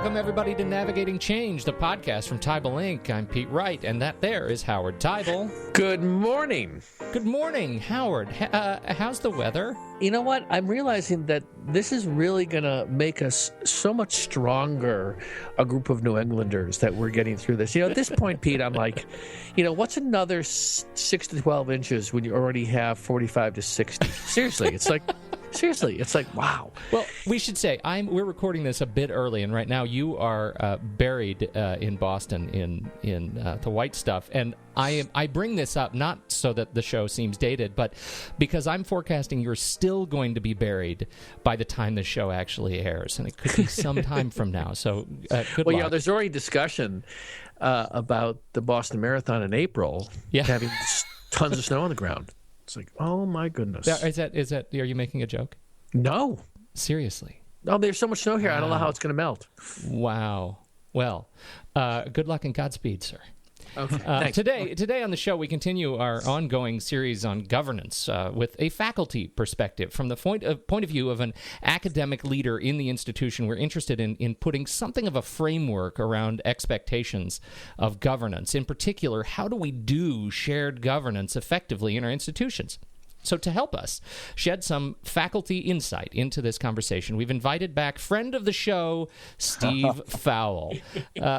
Welcome, everybody, to Navigating Change, the podcast from Tybal Inc. I'm Pete Wright, and that there is Howard Tybal. Good morning. Good morning, Howard. How's the weather? You know what? I'm realizing that this is really going to make us so much stronger, a group of New Englanders, that we're getting through this. You know, at this point, Pete, I'm like, what's another 6 to 12 inches when you already have 45 to 60? Seriously, it's like, wow. Well, we should say we're recording this a bit early, and right now you are buried in Boston in the white stuff. And I bring this up not so that the show seems dated, but because I'm forecasting you're still going to be buried by the time the show actually airs, and it could be some time from now. So good luck. There's already discussion about the Boston Marathon in April having tons of snow on the ground. It's like, oh my goodness. Is that? Are you making a joke? No. Seriously? Oh, there's so much snow here. Wow. I don't know how it's going to melt. Wow. Well, good luck and Godspeed, sir. Okay. Thanks. Today on the show, we continue our ongoing series on governance with a faculty perspective. From the point of view of an academic leader in the institution, we're interested in putting something of a framework around expectations of governance. In particular, how do we do shared governance effectively in our institutions? So to help us shed some faculty insight into this conversation, we've invited back friend of the show, Steve Fowl.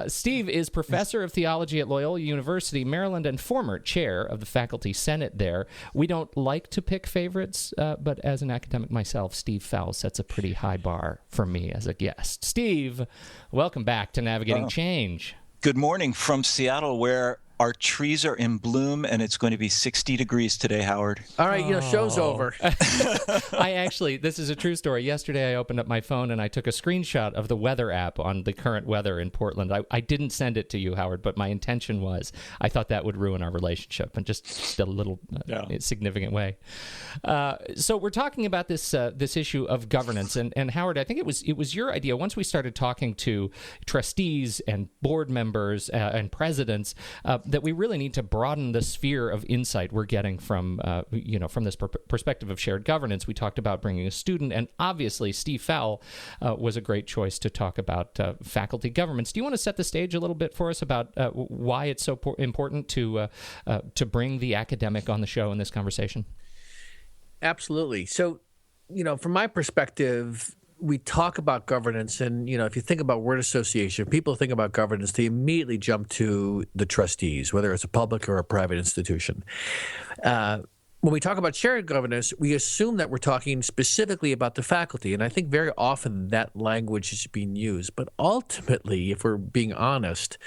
Steve is professor of theology at Loyola University, Maryland, and former chair of the faculty senate there. We don't like to pick favorites, but as an academic myself, Steve Fowl sets a pretty high bar for me as a guest. Steve, welcome back to Navigating Change. Good morning from Seattle, where our trees are in bloom, and it's going to be 60 degrees today, Howard. All right, show's over. This is a true story. Yesterday, I opened up my phone, and I took a screenshot of the weather app on the current weather in Portland. I didn't send it to you, Howard, but my intention was I thought that would ruin our relationship in just a little significant way. So we're talking about this issue of governance, and Howard, I think it was your idea once we started talking to trustees and board members and presidents that we really need to broaden the sphere of insight we're getting from this perspective of shared governance. We talked about bringing a student, and obviously Steve Fowl was a great choice to talk about faculty governments. Do you want to set the stage a little bit for us about why it's so important to bring the academic on the show in this conversation? Absolutely. So, from my perspective, we talk about governance, and, if you think about word association, people think about governance, they immediately jump to the trustees, whether it's a public or a private institution. When we talk about shared governance, we assume that we're talking specifically about the faculty, and I think very often that language is being used. But ultimately, if we're being honest,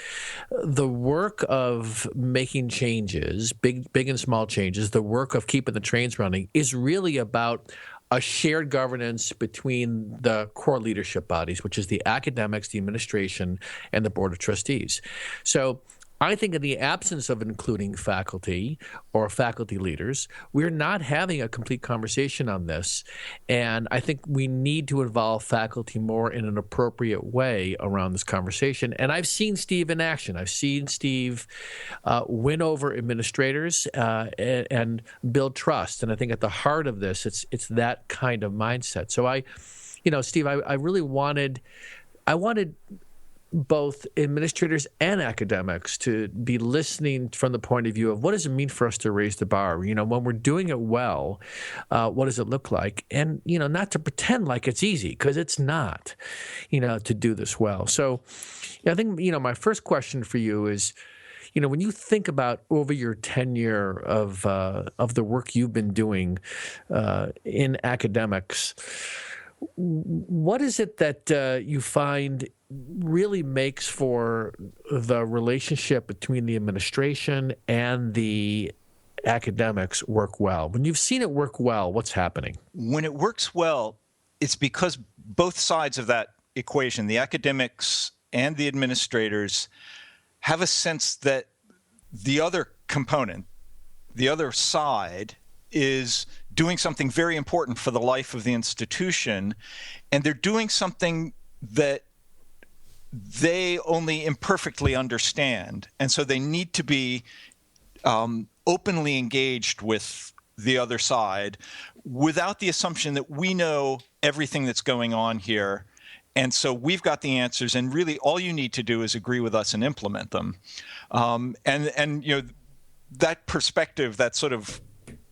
the work of making changes, big and small changes, the work of keeping the trains running is really about a shared governance between the core leadership bodies, which is the academics, the administration, and the board of trustees. So I think in the absence of including faculty or faculty leaders, we're not having a complete conversation on this. And I think we need to involve faculty more in an appropriate way around this conversation. And I've seen Steve in action. I've seen Steve win over administrators and build trust. And I think at the heart of this, it's that kind of mindset. So Steve, I really wanted both administrators and academics to be listening from the point of view of what does it mean for us to raise the bar? When we're doing it well, what does it look like? And, not to pretend like it's easy, because it's not, to do this well. So I think, my first question for you is, when you think about over your tenure of the work you've been doing in academics, what is it that you find really makes for the relationship between the administration and the academics work well? When you've seen it work well, what's happening? When it works well, it's because both sides of that equation, the academics and the administrators, have a sense that the other component, the other side, is doing something very important for the life of the institution, and they're doing something that they only imperfectly understand. And so they need to be openly engaged with the other side without the assumption that we know everything that's going on here And so we've got the answers, and really all you need to do is agree with us and implement them. And that perspective, that sort of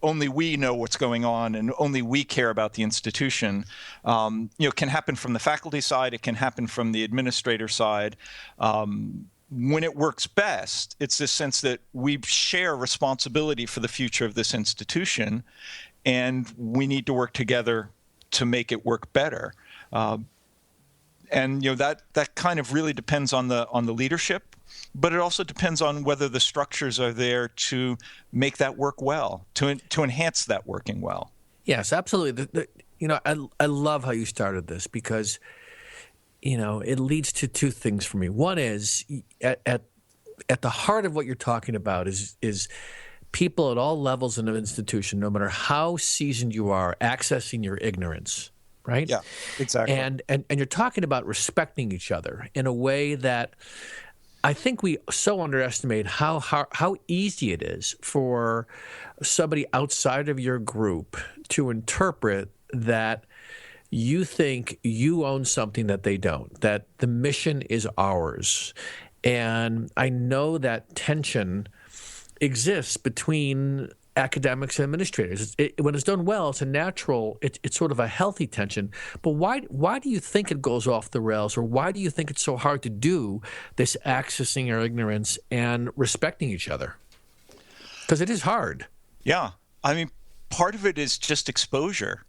only we know what's going on and only we care about the institution, can happen from the faculty side. It can happen from the administrator side. When it works best, it's this sense that we share responsibility for the future of this institution, and we need to work together to make it work better. And that kind of really depends on the leadership, but it also depends on whether the structures are there to make that work well, to enhance that working well. Yes, absolutely. I love how you started this because it leads to two things for me. One is at the heart of what you're talking about is people at all levels in an institution, no matter how seasoned you are, accessing your ignorance, right? Yeah, exactly. And you're talking about respecting each other in a way that I think we so underestimate how easy it is for somebody outside of your group to interpret that you think you own something that they don't, that the mission is ours. And I know that tension exists between academics and administrators. When it's done well, it's a natural, it's sort of a healthy tension. But why do you think it goes off the rails, or why do you think it's so hard to do this accessing our ignorance and respecting each other? Because it is hard. Yeah. I mean, part of it is just exposure.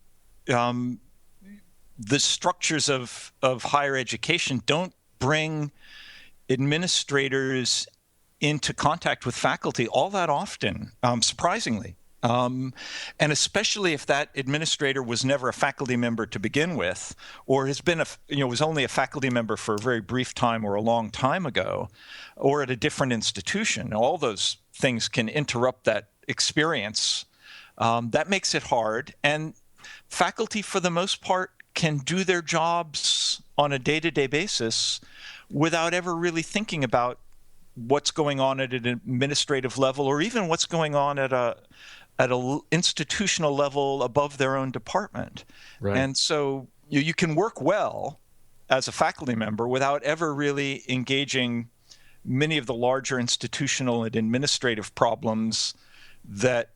The structures of higher education don't bring administrators into contact with faculty all that often, surprisingly. And especially if that administrator was never a faculty member to begin with, or has been was only a faculty member for a very brief time or a long time ago, or at a different institution. All those things can interrupt that experience. That makes it hard. And faculty, for the most part, can do their jobs on a day-to-day basis without ever really thinking about what's going on at an administrative level, or even what's going on at a institutional level above their own department. Right. And so you can work well as a faculty member without ever really engaging many of the larger institutional and administrative problems that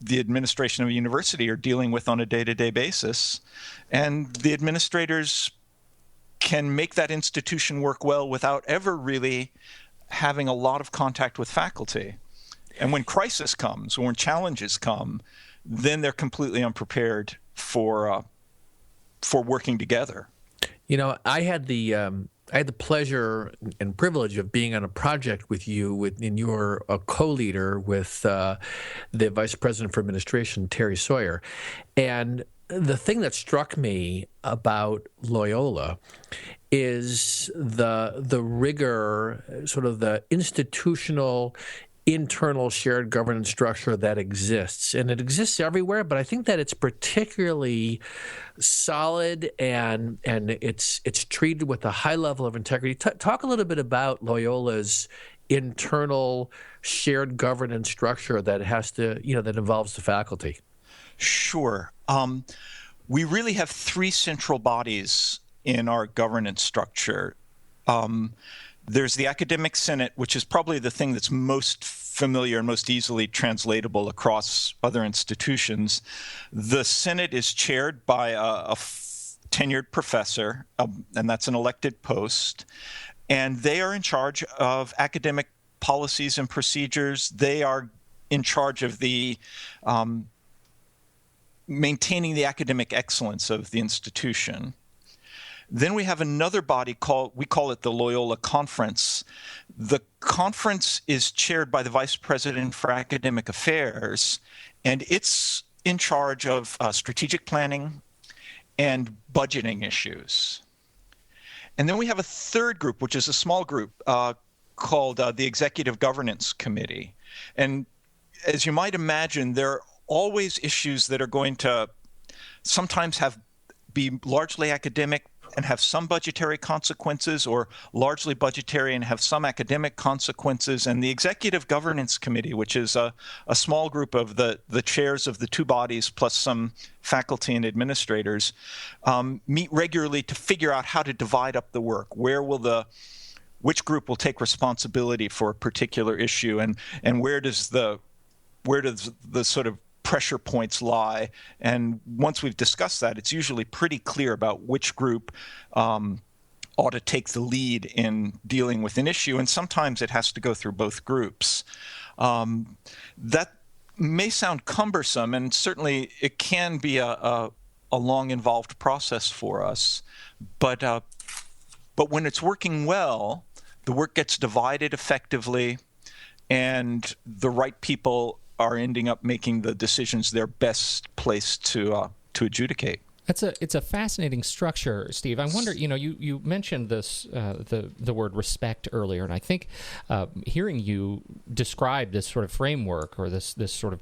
the administration of a university are dealing with on a day-to-day basis. And the administrators can make that institution work well without ever really having a lot of contact with faculty. And when crisis comes, or when challenges come, then they're completely unprepared for working together. I had the pleasure and privilege of being on a project with you, and you were a co-leader with the Vice President for Administration, Terry Sawyer. And the thing that struck me about Loyola is the rigor, sort of the institutional, internal shared governance structure that exists. And it exists everywhere, but I think that it's particularly solid and it's treated with a high level of integrity. Talk a little bit about Loyola's internal shared governance structure that that involves the faculty. Sure. We really have three central bodies in our governance structure. There's the Academic Senate, which is probably the thing that's most familiar and most easily translatable across other institutions. The Senate is chaired by a tenured professor, and that's an elected post. And they are in charge of academic policies and procedures. They are in charge of the maintaining the academic excellence of the institution. Then we have another body we call it the Loyola Conference. The conference is chaired by the Vice President for Academic Affairs, and it's in charge of strategic planning and budgeting issues. And then we have a third group, which is a small group called the Executive Governance Committee. And as you might imagine, there are always issues that are going to sometimes be largely academic, and have some budgetary consequences, or largely budgetary and have some academic consequences. And the Executive Governance Committee, which is a small group of the chairs of the two bodies plus some faculty and administrators, meet regularly to figure out how to divide up the work. Which group will take responsibility for a particular issue, and where does the sort of pressure points lie? And once we've discussed that, it's usually pretty clear about which group ought to take the lead in dealing with an issue, and sometimes it has to go through both groups. That may sound cumbersome, and certainly it can be a long, involved process for us, but when it's working well, the work gets divided effectively, and the right people are ending up making the decisions they're best placed to adjudicate. It's a fascinating structure, Steve. I wonder, you mentioned this the word respect earlier, and I think hearing you describe this sort of framework, or this sort of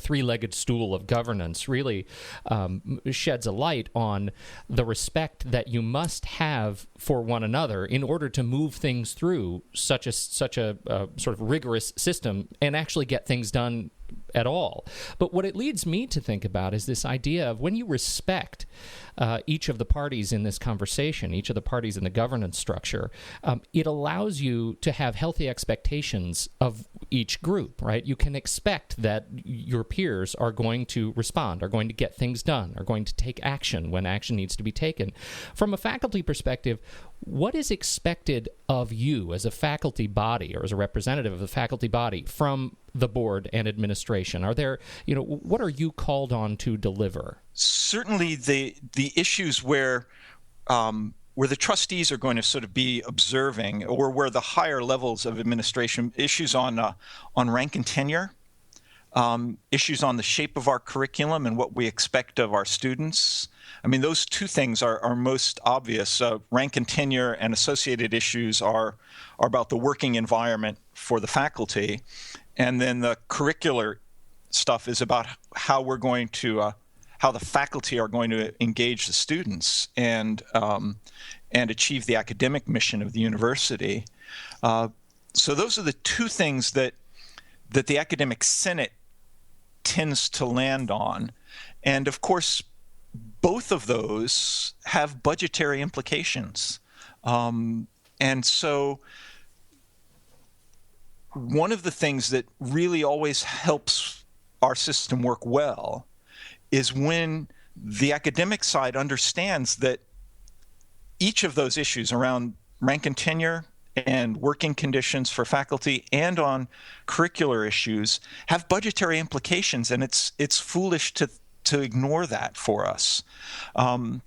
three-legged stool of governance, really sheds a light on the respect that you must have for one another in order to move things through such a sort of rigorous system and actually get things done at all. But what it leads me to think about is this idea of when you respect each of the parties in this conversation, each of the parties in the governance structure, it allows you to have healthy expectations of each group, right? You can expect that your peers are going to respond, are going to get things done, are going to take action when action needs to be taken. From a faculty perspective, what is expected of you as a faculty body, or as a representative of the faculty body, from the board and administration? Are there, what are you called on to deliver? Certainly the issues where the trustees are going to sort of be observing, or where the higher levels of administration, issues on rank and tenure, issues on the shape of our curriculum and what we expect of our students. I mean, those two things are most obvious. Rank and tenure and associated issues are about the working environment for the faculty. And then the curricular stuff is about how we're going to, how the faculty are going to engage the students and achieve the academic mission of the university. So those are the two things that the academic senate tends to land on. And of course, both of those have budgetary implications. And so one of the things that really always helps our system work well is when the academic side understands that each of those issues around rank and tenure and working conditions for faculty and on curricular issues have budgetary implications, and it's foolish to ignore that for us. And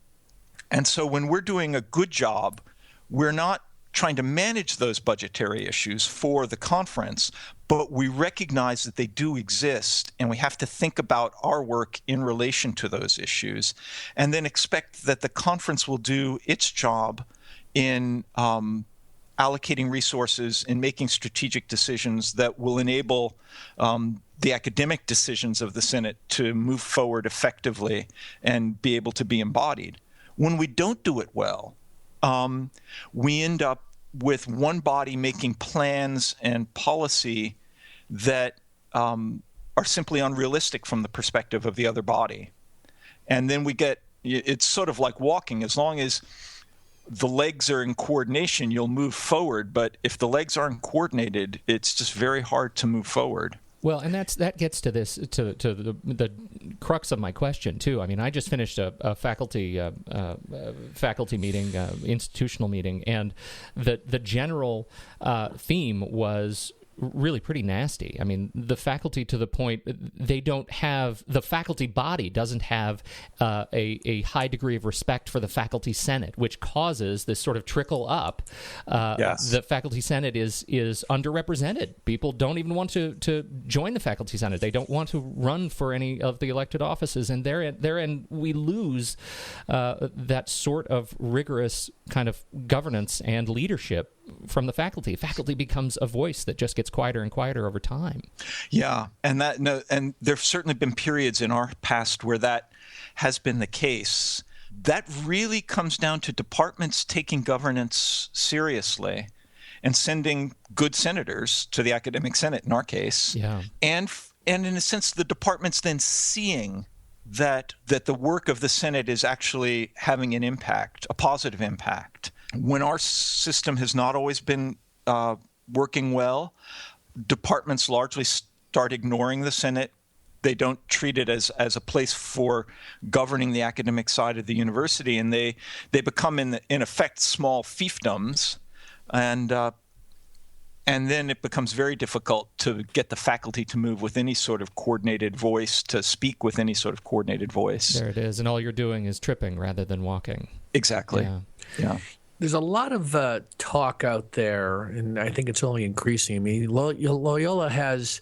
so when we're doing a good job, we're not trying to manage those budgetary issues for the conference, but we recognize that they do exist, and we have to think about our work in relation to those issues, and then expect that the conference will do its job in allocating resources and making strategic decisions that will enable the academic decisions of the Senate to move forward effectively and be able to be embodied. When we don't do it well, we end up with one body making plans and policy that are simply unrealistic from the perspective of the other body. And then it's sort of like walking. As long as the legs are in coordination, you'll move forward. But if the legs aren't coordinated, it's just very hard to move forward. Well, and that gets to this to the crux of my question too. I mean, I just finished a faculty meeting, institutional meeting, and the general theme was really pretty nasty. I mean, the faculty, to the point the faculty body doesn't have a high degree of respect for the faculty senate, which causes this sort of trickle up. Yes. The faculty senate is underrepresented. People don't even want to join the faculty senate. They don't want to run for any of the elected offices, and therein we lose that sort of rigorous kind of governance and leadership from the faculty. Faculty becomes a voice that just gets quieter and quieter over time. Yeah, and there have certainly been periods in our past where that has been the case. that really comes down to departments taking governance seriously and sending good senators to the academic senate in our case. Yeah. And in a sense, the departments then seeing that the work of the Senate is actually having an impact, a positive impact. When our system has not always been working well, departments largely start ignoring the Senate. They don't treat it as a place for governing the academic side of the university, and they become in effect small fiefdoms, and then it becomes very difficult to get the faculty to move with any sort of coordinated voice, to speak with any sort of coordinated voice. There it is, and all you're doing is tripping rather than walking. Exactly. Yeah. There's a lot of talk out there, and I think it's only increasing. I mean, Loyola has,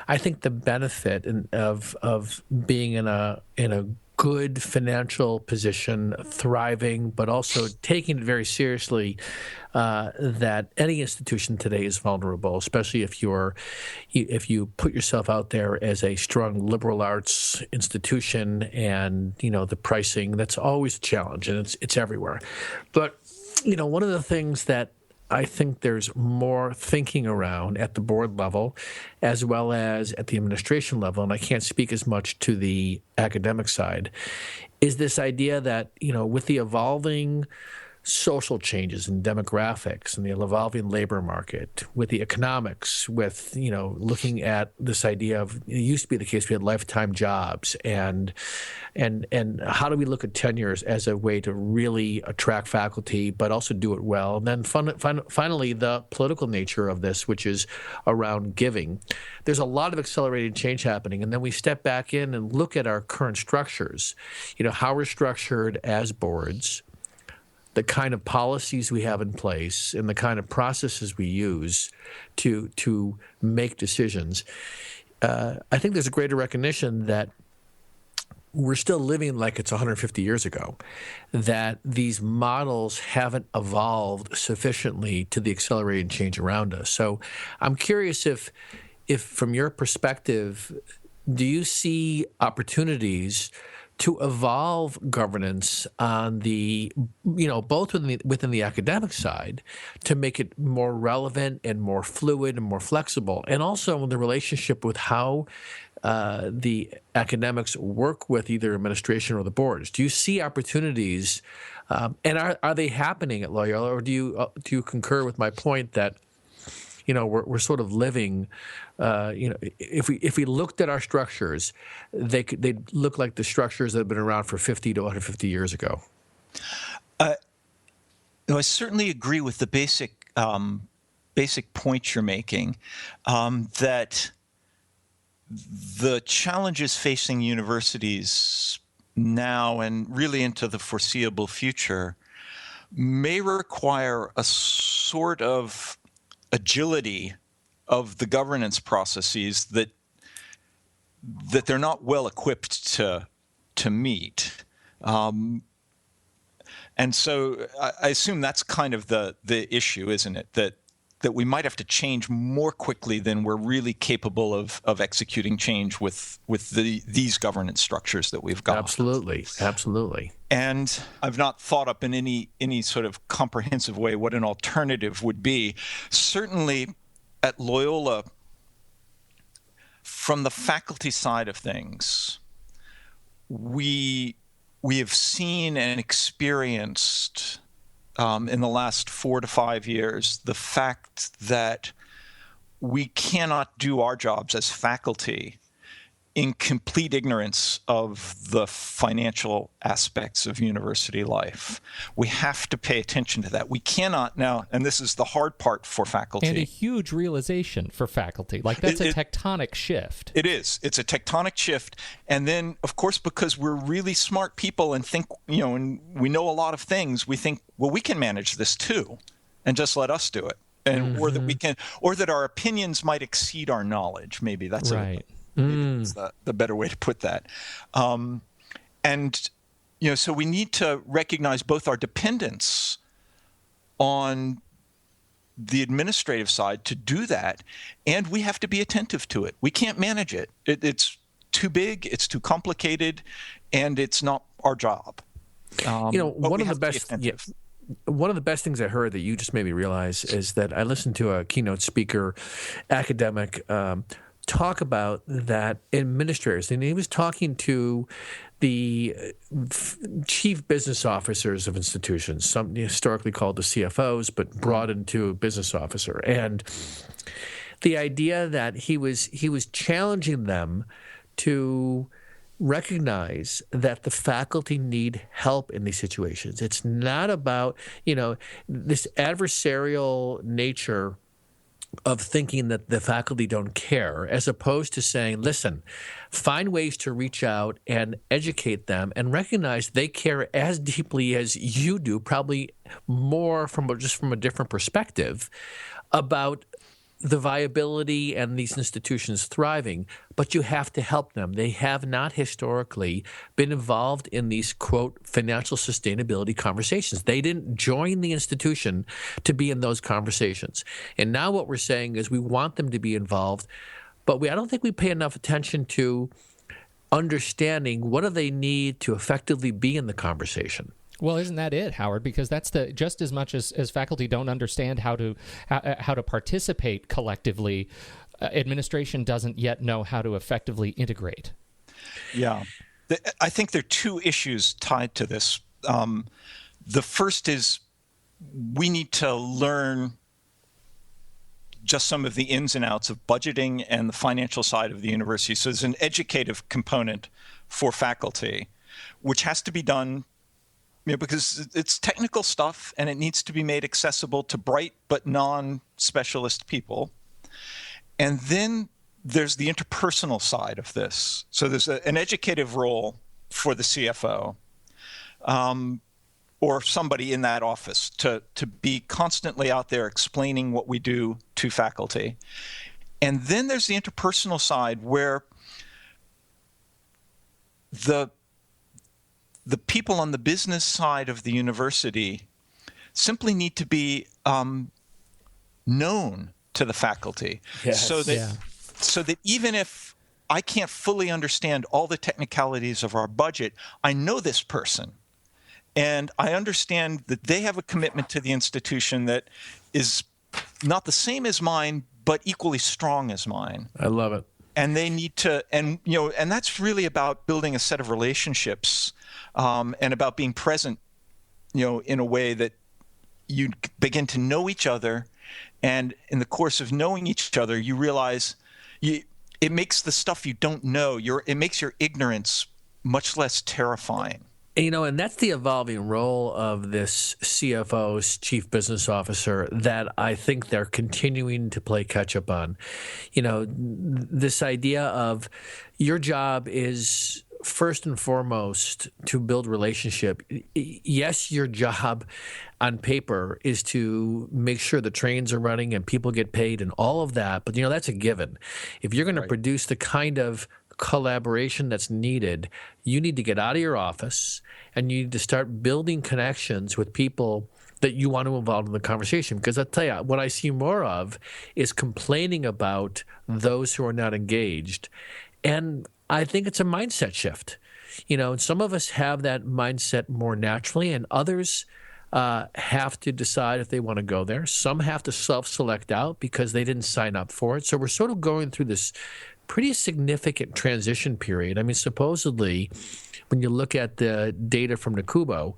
I think, the benefit of being in a good financial position, thriving, but also taking it very seriously. That any institution today is vulnerable, especially if you put yourself out there as a strong liberal arts institution, and the pricing, that's always a challenge, and it's everywhere. But one of the things that I think there's more thinking around at the board level as well as at the administration level, and I can't speak as much to the academic side, is this idea that, with the evolving social changes and demographics and the evolving labor market, with the economics, with, looking at this idea of, it used to be the case we had lifetime jobs, and how do we look at tenures as a way to really attract faculty but also do it well? And then finally, the political nature of this, which is around giving. There's a lot of accelerated change happening, and then we step back in and look at our current structures, how we're structured as boards, the kind of policies we have in place, and the kind of processes we use to make decisions. I think there's a greater recognition that we're still living like it's 150 years ago, that these models haven't evolved sufficiently to the accelerated change around us. So I'm curious if from your perspective, do you see opportunities to evolve governance on the, both within the academic side, to make it more relevant and more fluid and more flexible, and also in the relationship with how the academics work with either administration or the boards? Do you see opportunities, and are they happening at Loyola, or do you concur with my point that we're sort of living, if we looked at our structures, they'd look like the structures that have been around for 50 to 150 years ago? I certainly agree with the basic point you're making, that the challenges facing universities now and really into the foreseeable future may require a sort of agility of the governance processes that they're not well equipped to meet, and so I assume that's kind of the issue, isn't it? That we might have to change more quickly than we're really capable of executing change with these governance structures that we've got. Absolutely. And I've not thought up in any sort of comprehensive way what an alternative would be. Certainly at Loyola, from the faculty side of things, we have seen and experienced in the last 4 to 5 years the fact that we cannot do our jobs as faculty in complete ignorance of the financial aspects of university life. We have to pay attention to that. We cannot now, and this is the hard part for faculty. And a huge realization for faculty. Like, that's a tectonic shift. It is. It's a tectonic shift. And then, of course, because we're really smart people and think, and we know a lot of things, we think, well, we can manage this too, and just let us do it. And or that we can, or that our opinions might exceed our knowledge. Maybe that's right. Maybe that's the better way to put that. So we need to recognize both our dependence on the administrative side to do that, and we have to be attentive to it. We can't manage it. It's too big, it's too complicated, and it's not our job. One of the best. One of the best things I heard that you just made me realize is that I listened to a keynote speaker, academic, talk about that administrators, and he was talking to the chief business officers of institutions, some historically called the CFOs, but brought into a business officer, and the idea that he was challenging them to recognize that the faculty need help in these situations. It's not about, this adversarial nature of thinking that the faculty don't care, as opposed to saying, listen, find ways to reach out and educate them and recognize they care as deeply as you do, probably more from a different perspective about the viability and these institutions thriving, but you have to help them. They have not historically been involved in these, quote, financial sustainability conversations. They didn't join the institution to be in those conversations. And now what we're saying is we want them to be involved, but I don't think we pay enough attention to understanding what do they need to effectively be in the conversation. Well, isn't that it, Howard? Because that's just as much as faculty don't understand how to participate collectively, administration doesn't yet know how to effectively integrate. Yeah. I think there are two issues tied to this. The first is we need to learn just some of the ins and outs of budgeting and the financial side of the university. So there's an educative component for faculty, which has to be done because it's technical stuff and it needs to be made accessible to bright but non-specialist people. And then there's the interpersonal side of this. So there's an educative role for the CFO or somebody in that office to be constantly out there explaining what we do to faculty. And then there's the interpersonal side where the people on the business side of the university simply need to be known to the faculty. Yes. So that even if I can't fully understand all the technicalities of our budget, I know this person. And I understand that they have a commitment to the institution that is not the same as mine, but equally strong as mine. I love it. And they need to, and that's really about building a set of relationships, and about being present, in a way that you begin to know each other, and in the course of knowing each other, you realize it makes the stuff you don't know, it makes your ignorance much less terrifying. And that's the evolving role of this CFO's chief business officer that I think they're continuing to play catch up on. This idea of your job is first and foremost to build relationship. Yes, your job on paper is to make sure the trains are running and people get paid and all of that. But, that's a given. If you're going to produce the kind of collaboration that's needed, you need to get out of your office and you need to start building connections with people that you want to involve in the conversation. Because I'll tell you, what I see more of is complaining about those who are not engaged. And I think it's a mindset shift. Some of us have that mindset more naturally, and others have to decide if they want to go there. Some have to self-select out because they didn't sign up for it. So we're sort of going through this pretty significant transition period. I mean, supposedly, when you look at the data from NACUBO,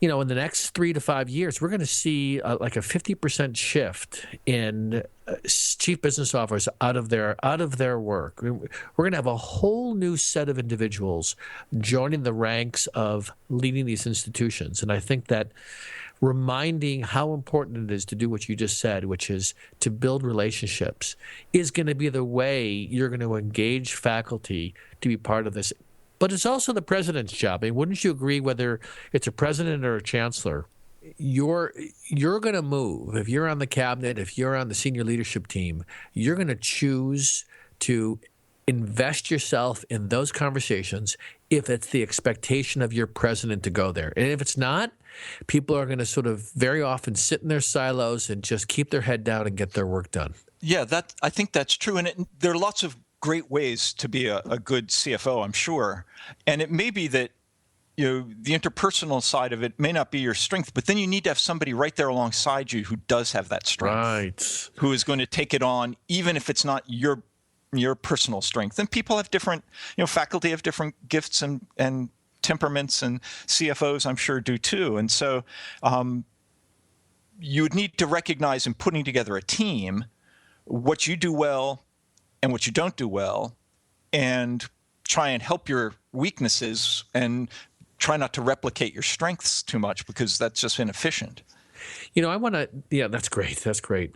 in the next 3 to 5 years, we're going to see like a 50% shift in chief business officers out of their work. We're going to have a whole new set of individuals joining the ranks of leading these institutions. And I think that reminding how important it is to do what you just said, which is to build relationships, is going to be the way you're going to engage faculty to be part of this. But it's also the president's job. I mean, wouldn't you agree, whether it's a president or a chancellor, you're going to move. If you're on the cabinet, if you're on the senior leadership team, you're going to choose to invest yourself in those conversations if it's the expectation of your president to go there. And if it's not, people are going to sort of very often sit in their silos and just keep their head down and get their work done. Yeah, I think that's true. And there are lots of great ways to be a good CFO, I'm sure. And it may be that the interpersonal side of it may not be your strength, but then you need to have somebody right there alongside you who does have that strength, right? Who is going to take it on, even if it's not your personal strength. And people have different, faculty have different gifts and temperaments, and CFOs, I'm sure, do too. And so you would need to recognize in putting together a team what you do well and what you don't do well, and try and help your weaknesses and try not to replicate your strengths too much, because that's just inefficient. I want to, that's great. That's great.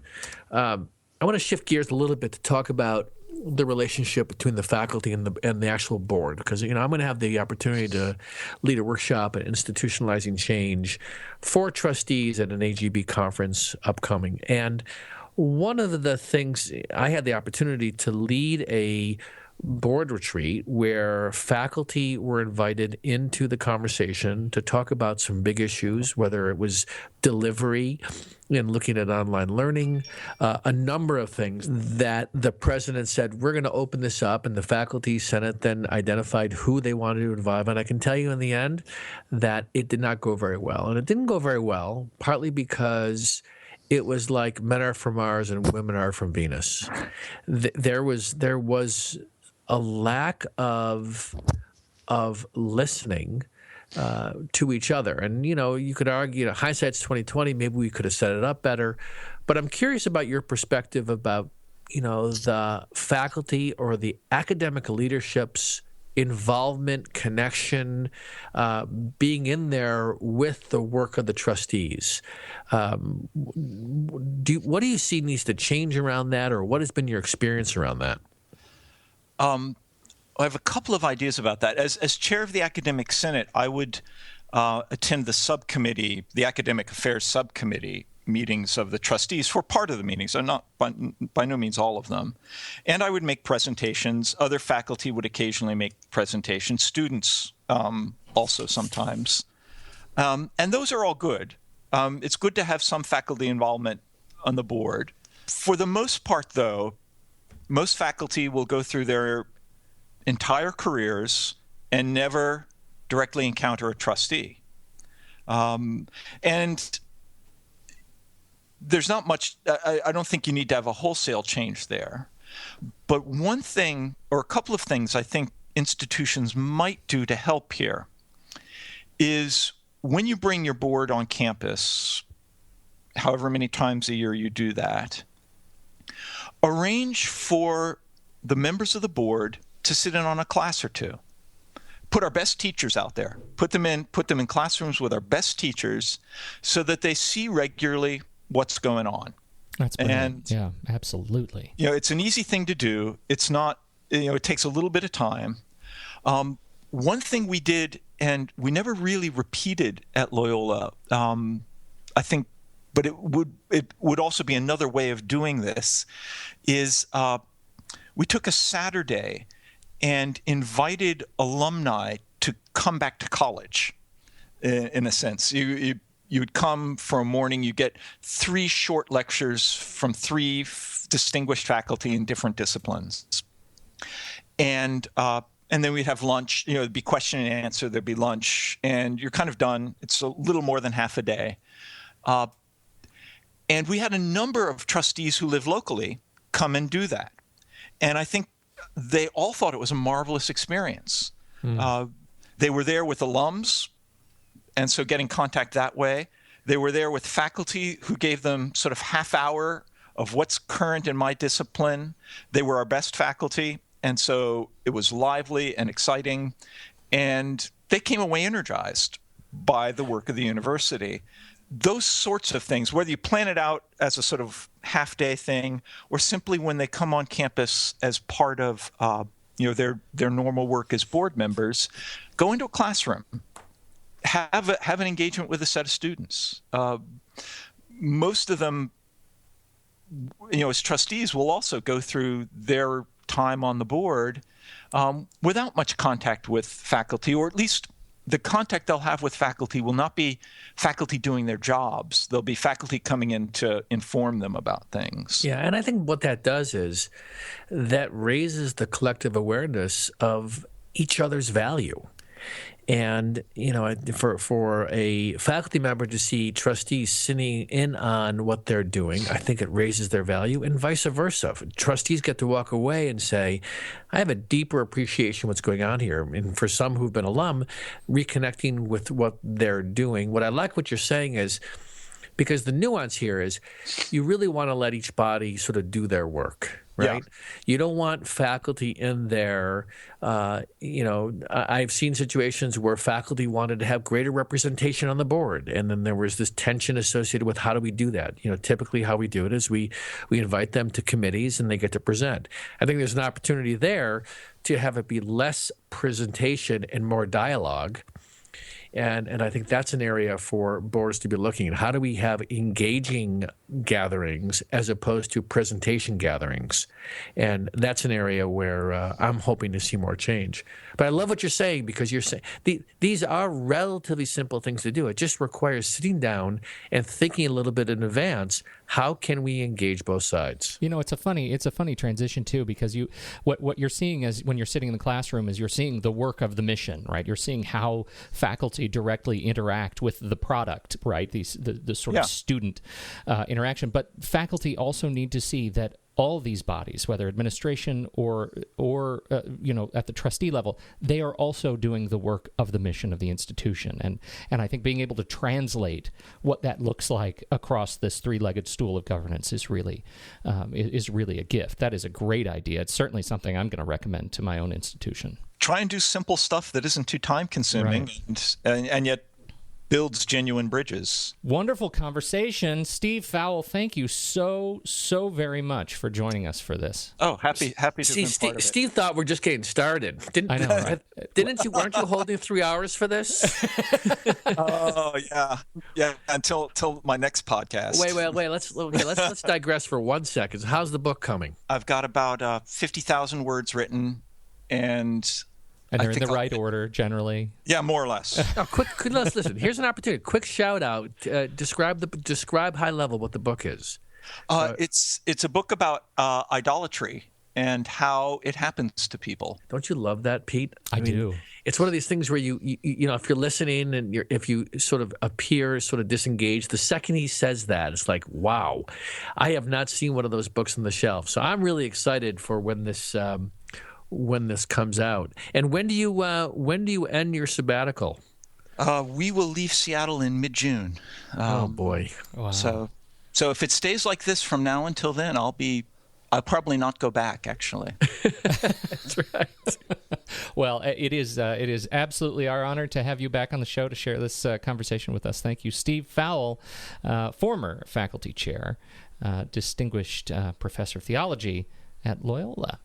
I want to shift gears a little bit to talk about the relationship between the faculty and the actual board, because, I'm going to have the opportunity to lead a workshop at Institutionalizing Change for trustees at an AGB conference upcoming. And one of the things, I had the opportunity to lead a board retreat where faculty were invited into the conversation to talk about some big issues, whether it was delivery and looking at online learning, a number of things that the president said, we're going to open this up, and the faculty senate then identified who they wanted to involve. And I can tell you in the end that it did not go very well. And it didn't go very well, partly because it was like men are from Mars and women are from Venus. There was a lack of listening to each other. And, you could argue, hindsight's 2020, maybe we could have set it up better. But I'm curious about your perspective about, the faculty or the academic leadership's involvement, connection, being in there with the work of the trustees. What do you see needs to change around that, or what has been your experience around that? I have a couple of ideas about that. As chair of the Academic Senate, I would attend the Academic Affairs Subcommittee meetings of the trustees for part of the meetings, and not by no means all of them. And I would make presentations. Other faculty would occasionally make presentations. Students also sometimes. And those are all good. It's good to have some faculty involvement on the board. For the most part, though, most faculty will go through their entire careers and never directly encounter a trustee. And there's not much, I don't think you need to have a wholesale change there. But one thing, or a couple of things I think institutions might do to help here is when you bring your board on campus, however many times a year you do that, arrange for the members of the board to sit in on a class or two. Put our best teachers out there. Put them in classrooms with our best teachers so that they see regularly what's going on. That's brilliant. Yeah, absolutely. It's an easy thing to do. It's not, it takes a little bit of time. One thing we did, and we never really repeated at Loyola, I think, but it would also be another way of doing this, is we took a Saturday and invited alumni to come back to college, in a sense. You would come for a morning, you get 3 short lectures from 3 distinguished faculty in different disciplines. And then we'd have lunch, it'd be question and answer, there'd be lunch, and you're kind of done. It's a little more than half a day. And we had a number of trustees who live locally come and do that. And I think they all thought it was a marvelous experience. They were there with alums, and so getting contact that way. They were there with faculty who gave them sort of half hour of what's current in my discipline. They were our best faculty, and so it was lively and exciting. And they came away energized by the work of the university. Those sorts of things, whether you plan it out as a sort of half-day thing or simply when they come on campus as part of their normal work as board members, go into a classroom, have an engagement with a set of students. Most of them, as trustees, will also go through their time on the board without much contact with faculty, or at least the contact they'll have with faculty will not be faculty doing their jobs. They'll be faculty coming in to inform them about things. Yeah, and I think what that does is that raises the collective awareness of each other's value. And, for a faculty member to see trustees sitting in on what they're doing, I think it raises their value, and vice versa. Trustees get to walk away and say, I have a deeper appreciation of what's going on here. And for some who've been alum, reconnecting with what they're doing. What I like what you're saying is, because the nuance here is you really want to let each body sort of do their work, right? Yeah. You don't want faculty in there. I've seen situations where faculty wanted to have greater representation on the board, and then there was this tension associated with how do we do that? Typically how we do it is we invite them to committees and they get to present. I think there's an opportunity there to have it be less presentation and more dialogue. And I think that's an area for boards to be looking at. How do we have engaging gatherings as opposed to presentation gatherings? And that's an area where I'm hoping to see more change. But I love what you're saying, because you're saying these are relatively simple things to do. It just requires sitting down and thinking a little bit in advance. How can we engage both sides? It's a funny transition too, because what you're seeing is when you're sitting in the classroom is you're seeing the work of the mission, right? You're seeing how faculty directly interact with the product, right? the sort of student interaction, but faculty also need to see that all these bodies, whether administration or at the trustee level, they are also doing the work of the mission of the institution. And I think being able to translate what that looks like across this three-legged stool of governance is really a gift. That is a great idea. It's certainly something I'm going to recommend to my own institution. Try and do simple stuff that isn't too time-consuming, right, and yet builds genuine bridges. Wonderful conversation. Steve Fowl, thank you so very much for joining us for this. Oh, happy to have been part of it. Steve thought we're just getting started. I know, right? Weren't you holding 3 hours for this? Oh, yeah. Until my next podcast. Wait. Let's digress for 1 second. How's the book coming? I've got about 50,000 words written, and they're in the right order, generally. Yeah, more or less. Let's listen. Here's an opportunity. Quick shout out. Describe high level what the book is. It's a book about idolatry and how it happens to people. Don't you love that, Pete? I do. It's one of these things where you if you're listening and if you sort of appear sort of disengaged, the second he says that, it's like, wow, I have not seen one of those books on the shelf. So I'm really excited for when this comes out. And when do you end your sabbatical? We will leave Seattle in mid-June. Oh boy! Wow. So if it stays like this from now until then, I'll probably not go back. Actually, that's right. Well, it is absolutely our honor to have you back on the show to share this conversation with us. Thank you, Steve Fowl, former faculty chair, distinguished professor of theology at Loyola.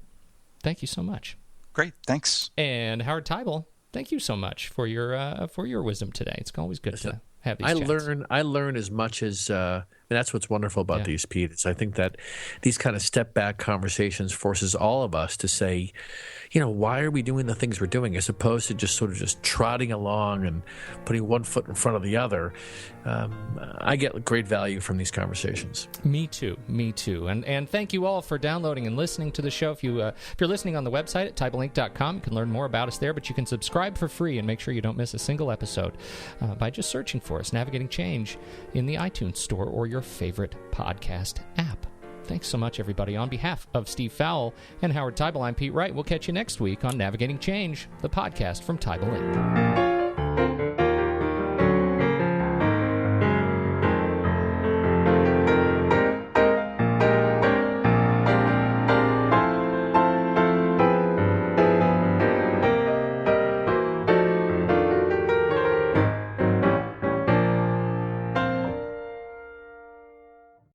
Thank you so much. Great, thanks. And Howard Tybel, thank you so much for your wisdom today. It's always good to have these chats. I learn as much as and that's what's wonderful about these, Pete. Is I think that these kind of step back conversations forces all of us to say, why are we doing the things we're doing, as opposed to just sort of just trotting along and putting one foot in front of the other. I get great value from these conversations. Me too. And thank you all for downloading and listening to the show. If you're listening on the website at TybelInc.com, you can learn more about us there, but you can subscribe for free and make sure you don't miss a single episode by just searching for us, Navigating Change, in the iTunes Store or your favorite podcast app. Thanks so much, everybody. On behalf of Steve Fowl and Howard Tybel, I'm Pete Wright. We'll catch you next week on Navigating Change, the podcast from Tybel Inc.